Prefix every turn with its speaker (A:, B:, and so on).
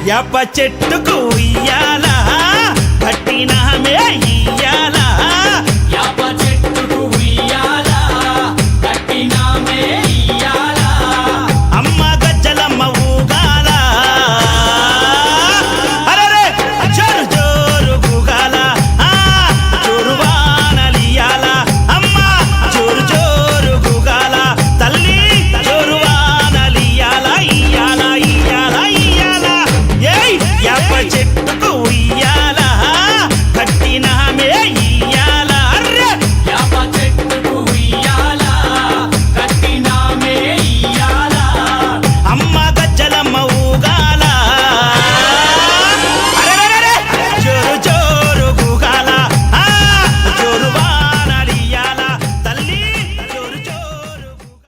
A: యాప చెట్టుకు ఇయ్యాలా కట్టినామే ఇయ్యాలా
B: యాప చెట్టుకు ఇయ్యాలా కట్టినామే ఇయ్యాలా
A: అమ్మ గజ్జలమ్మ ఊగాల అరెరే జోరు జోరు ఊగాల జోరు వానలియాల అమ్మ జోరు జోరు ఊగాల తల్లి జోరు వానలియాల ఇయ్యాల ఇయ్యాల ఇయ్యాల ఏయ్ యాప చెట్టుకు ఇయ్యాల